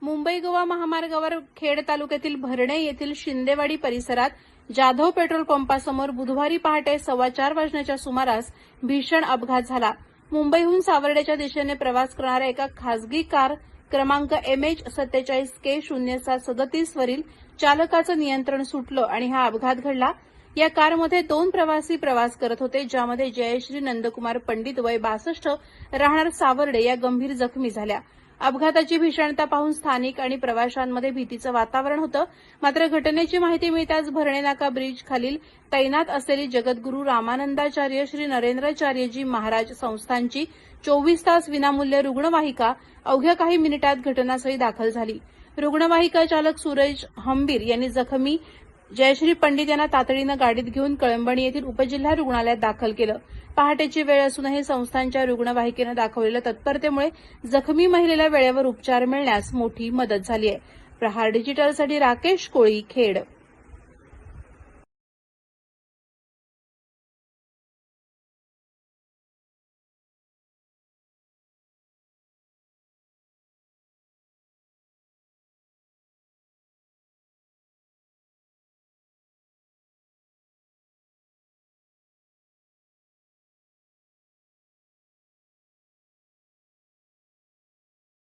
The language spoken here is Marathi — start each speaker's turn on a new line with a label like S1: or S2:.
S1: मुंबई गोवा महामार्गावर खेड तालुक्यातील भरणे येथील शिंदेवाडी परिसरात जाधव पेट्रोल पंपासमोर बुधवारी पहाटे 4:15 वाजण्याच्या सुमारास भीषण अपघात झाला. मुंबईहून सावर्ड्याच्या दिशेने प्रवास करणाऱ्या एका खासगी कार क्रमांक MH47K0737 वरील चालकाचं नियंत्रण सुटलं आणि हा अपघात घडला. या कारमध्ये 2 प्रवासी प्रवास करत होते, ज्यामध्ये जयश्री नंदकुमार पंडित वय 62 राहणार सावर्डे या गंभीर जखमी झाल्या. अपघाताची भीषणता पाहून स्थानिक आणि प्रवाशांमध्ये भीतीचं वातावरण होतं. मात्र घटनेची माहिती मिळताच भरणे नाका ब्रिज खालील तैनात असलेली जगद्गुरू रामानंदाचार्य श्री नरेंद्राचार्यजी महाराज संस्थानची 24 तास विनामूल्य रुग्णवाहिका अवघ्या काही मिनिटात घटनास्थळी दाखल झाली. रुग्णवाहिका चालक सूरज हंबीर यांनी जखमी जयश्री पंडित यांना तातडीनं गाडीत घेऊन कळंबणी येथील उपजिल्हा रुग्णालयात दाखल केलं. पहाटेची वेळ असूनही संस्थांच्या रुग्णवाहिकेनं दाखवलेल्या तत्परतेमुळे जखमी महिलेला वेळेवर उपचार मिळण्यास मोठी मदत झाली आहे. प्रहार डिजिटलसाठी राकेश कोळी, खेड.